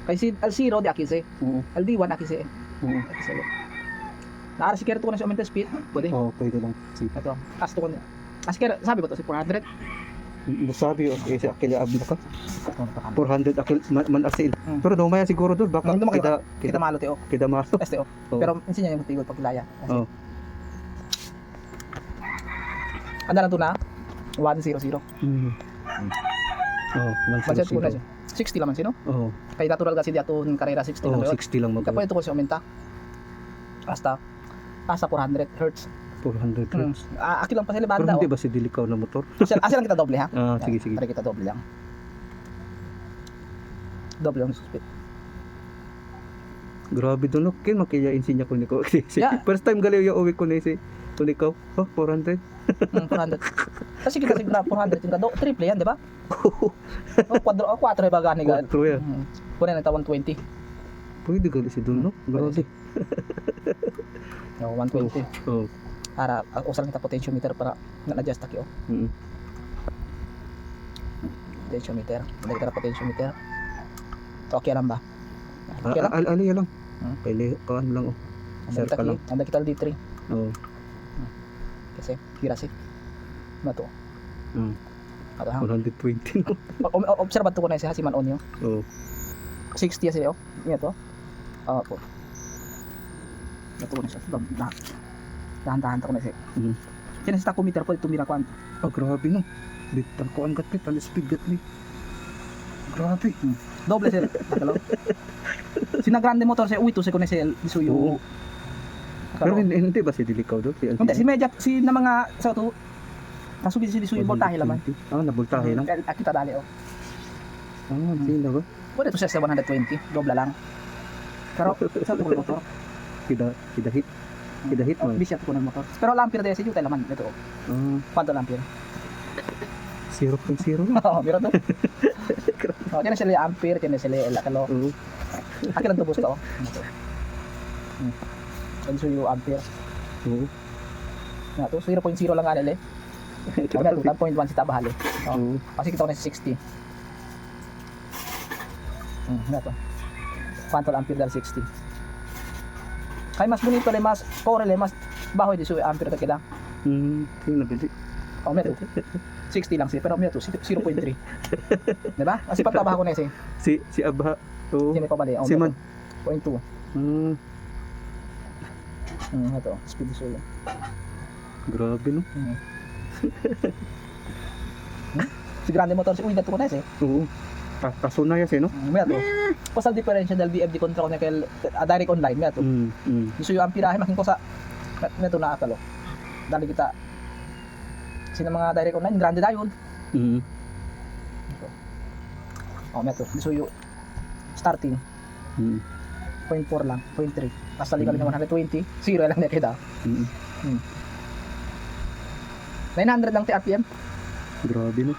Kasi L0 di akise. LD1 akise. Oo. Akise. Naara si Kerto ko na si aumenta speed. Pwede. Oh, pwede lang. Sige. Ito. Asto ko na. As Ker, sabi ba to si 400? Sabi okay sa akil abla ka. Ito, 400 akil man asil. Pero dumaya siguro doon baka Dumaki ba? kita Kita malo teo. kita maso. STO. Oo. Pero insin niya yung tigol pag kilaya. Oh. Anda lang to na 100. Oh, Budget ko na siya. 60 laman sino? Oh. Kay natural kasi di ato ng karera 60 Oh, lang yun. 60 lang mag Kapo ito ko si aumenta. Hasta 400 hertz. 400 hertz. Aki lang pa sila Pero banda. hindi ba si Dilikaw na motor? Asa lang kita doble ha? Ah, sige sige. Tara kita doble lang. Doble lang sa speed. Grabe doon no. Kin makiyain siya ko niko. Yeah. First time gali yung uwi ko na si Dilikaw. Oh, 400. 400. Kasi kita sigla 400 yung kado. Triple yan, di ba? Quadro, 4 ba gani ga? Quattro yan. Kunin na 120. Pwede gali si doon no. Grabe. No, 120. Oh. Para usal kita potentiometer para na-adjust taki oh. Potentiometer. Hindi kita potentiometer. Okay lang ba? Okay lang. Ali lang. Pwede kaan lang oh. Sir ka lang. Anda kita D3. Oh. Kasi hirasi. Mato. Ato ha. 120 no. Observe to ko na si Hasiman on yo. Oh. 60 siya oh. Iya to. Po. Ito na siya. Dahan-dahan to ko na siya. Kaya sa tachometer po tumira ko. Oh, grabe no. Bitan ko ang gatpit, ang speed gatpit. Grabe. Doble sir. Nakalaw. Sina grande motor siya uwi to sa ko na siya disuyo. Oo. Pero hindi ba si Dilikaw doon? Hindi si Media si na mga sa to. Nasubi si disuyo voltahe laman. Ah, nabultahe lang. Kita dali oh. Ah, sino ba? Pwede to siya sa 120, doble lang. Pero sa to motor. Kita hit. Kita hit mo. Bisya to ko ng motor. Pero ampere dahil sa yuta laman ito. Ah, Quanto ampere? 0.0 lang. Oo, biro to. Oh, yan sila ampere, yan sila lakalo. Oo. Akin lang to boost to. Yan so yung ampere. Oo. Na to 0.0 lang nga nila. Ano to 1.1 si tabahali. Oo. Kasi kita ko na sa 60. Na to. Quanto ampere dahil 60. Kaya mas bonito le mas correle mas bahoy di so ampere ta kita. Yung nabili. Oh, meron. 60 lang siya, pero meron to 0.3. Diba? Kasi pagtabaho ko na siya. Si Abha. Oo. Sino pa bali? Si Man. 0.2. Ito, speed so yun. Grabe no. Si grande motor si uy gato ko na siya. Oo. Paso na yan no. Meron to. Pasal differential del BFD control na kay direct online meron to. So yung ampirahe makin ko sa meron na akalo. Dali kita sino mga direct online grande dayon. Oh, meron to. So yung starting 0.4 lang, 0.3. Basta ligal niya 120, 0 lang niya kita. 900 lang ti RPM. Grabe no.